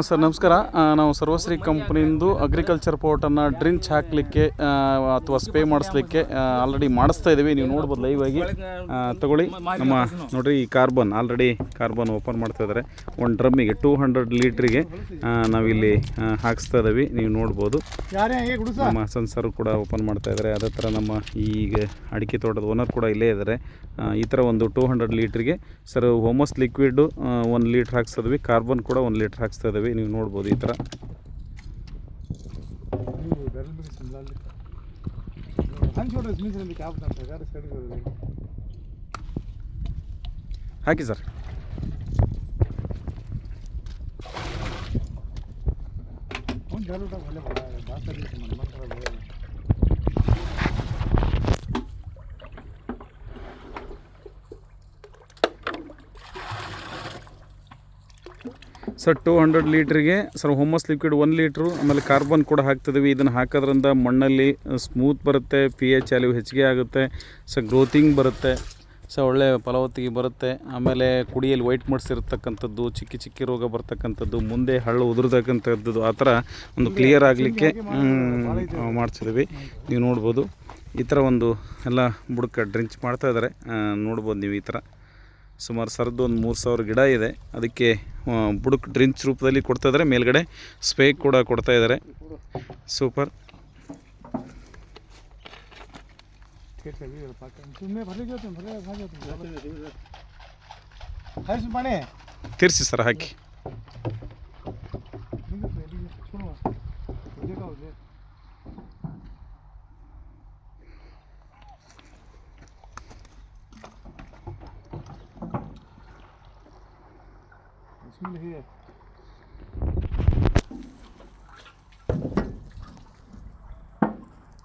Sir ನಮಸ್ಕಾರ. ನಾವು ಸರ್ವಶ್ರೀ ಕಂಪ್ನಿಯಿಂದ agriculture ಪೋರ್ಟನ್ನು drench ಹಾಕಲಿಕ್ಕೆ ಅಥವಾ ಸ್ಪ್ರೇ ಮಾಡಿಸ್ಲಿಕ್ಕೆ ಆಲ್ರೆಡಿ ಮಾಡಿಸ್ತಾ ಇದ್ದೀವಿ. ನೀವು ನೋಡ್ಬೋದು ಲೈವ್ ಆಗಿ. ತಗೊಳ್ಳಿ. ನಮ್ಮ ನೋಡಿರಿ, ಈ ಆಲ್ರೆಡಿ ಕಾರ್ಬನ್ ಓಪನ್ ಮಾಡ್ತಾ ಇದ್ದಾರೆ. ಒಂದು ಡ್ರಮ್ಮಿಗೆ 200 ಲೀಟ್ರಿಗೆ ನಾವಿಲ್ಲಿ ಹಾಕಿಸ್ತಾ ಇದ್ದೀವಿ. ನೀವು ನೋಡ್ಬೋದು. ನಮ್ಮ ಸೆನ್ಸರ್ ಕೂಡ ಓಪನ್ ಮಾಡ್ತಾ ಇದ್ದಾರೆ. ಅದೇ ಥರ ನಮ್ಮ ಈಗ ಅಡಿಕೆ ತೋಟದ ಓನರ್ ಕೂಡ ಇಲ್ಲೇ ಇದ್ದಾರೆ. ಈ ಥರ ಒಂದು 200 ಲೀಟ್ರಿಗೆ ಸರ್ ಹೋಮಸ್ ಲಿಕ್ವಿಡ್ 1 ಲೀಟ್ರ್ ಹಾಕ್ಸ್ತಾ ಇದ್ವಿ. ಕಾರ್ಬನ್ ಕೂಡ 1 ಲೀಟ್ರ್ ಹಾಕ್ಸ್ತಾ ಇದ್ದೀವಿ. ನೀವು ನೋಡ್ಬೋದು ಈ ಥರ. ಹಾಕಿ ಸರ್. ಸರ್ 200 ಲೀಟ್ರಿಗೆ ಸರ್ ಹೋಮಸ್ ಲಿಕ್ವಿಡ್ 1 ಲೀಟ್ರು, ಆಮೇಲೆ ಕಾರ್ಬನ್ ಕೂಡ ಹಾಕ್ತಿದ್ದೀವಿ. ಇದನ್ನು ಹಾಕೋದ್ರಿಂದ ಮಣ್ಣಲ್ಲಿ ಸ್ಮೂತ್ ಬರುತ್ತೆ, pH ವ್ಯಾಲ್ಯೂ ಹೆಚ್ಚಿಗೆ ಆಗುತ್ತೆ, ಸೊ ಗ್ರೋತಿಂಗ್ ಬರುತ್ತೆ, ಸೊ ಒಳ್ಳೆ ಫಲವತ್ತಿಗೆ ಬರುತ್ತೆ. ಆಮೇಲೆ ಕುಡಿಯಲ್ಲಿ ವೈಟ್ ಮಡ್ಸ್ ಇರತಕ್ಕಂಥದ್ದು, ಚಿಕ್ಕಿ ರೋಗ ಬರ್ತಕ್ಕಂಥದ್ದು, ಮುಂದೆ ಹಳ್ಳು ಉದುರ್ತಕ್ಕಂಥದ್ದು, ಆ ಥರ ಒಂದು ಕ್ಲಿಯರ್ ಆಗಲಿಕ್ಕೆ ಮಾಡ್ತಿದ್ದೀವಿ. ನೀವು ನೋಡ್ಬೋದು ಈ ಥರ ಒಂದು ಎಲ್ಲ ಬುಡಕ್ಕೆ ಡ್ರಿಂಚ್ ಮಾಡ್ತಾಯಿದ್ದಾರೆ. ನೋಡ್ಬೋದು ನೀವು ಈ ಥರ ಸುಮಾರು ಸರದ್ದು ಒಂದು 3000 ಗಿಡ ಇದೆ. ಅದಕ್ಕೆ ಬುಡಕ್ಕೆ ಡ್ರಿಂಚ್ ರೂಪದಲ್ಲಿ ಕೊಡ್ತಾಯಿದ್ದಾರೆ. ಮೇಲ್ಗಡೆ ಸ್ಪ್ರೇ ಕೂಡ ಕೊಡ್ತಾಯಿದ್ದಾರೆ. ಸೂಪರ್. ತಿರ್ಸಿ ಸರ್, ಹಾಕಿ.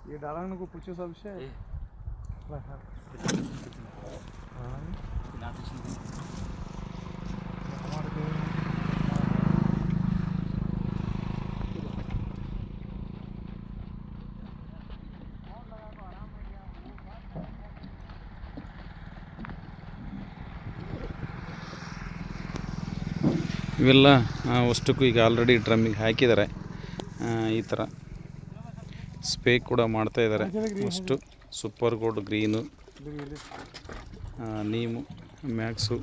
ये डाला को पूछो सबसे ಇವೆಲ್ಲ ಅಷ್ಟಕ್ಕೂ ಈಗ ಆಲ್ರೆಡಿ ಡ್ರಮ್ಮಿಗೆ ಹಾಕಿದ್ದಾರೆ. ಈ ಥರ ಸ್ಪ್ರೇ ಕೂಡ ಮಾಡ್ತಾಯಿದ್ದಾರೆ. ಅಷ್ಟು Super Gold Green, Neem, Max,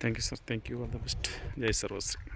thank you sir. Thank you. All the best. Jai ಸರ್ವಶ್ರೀ.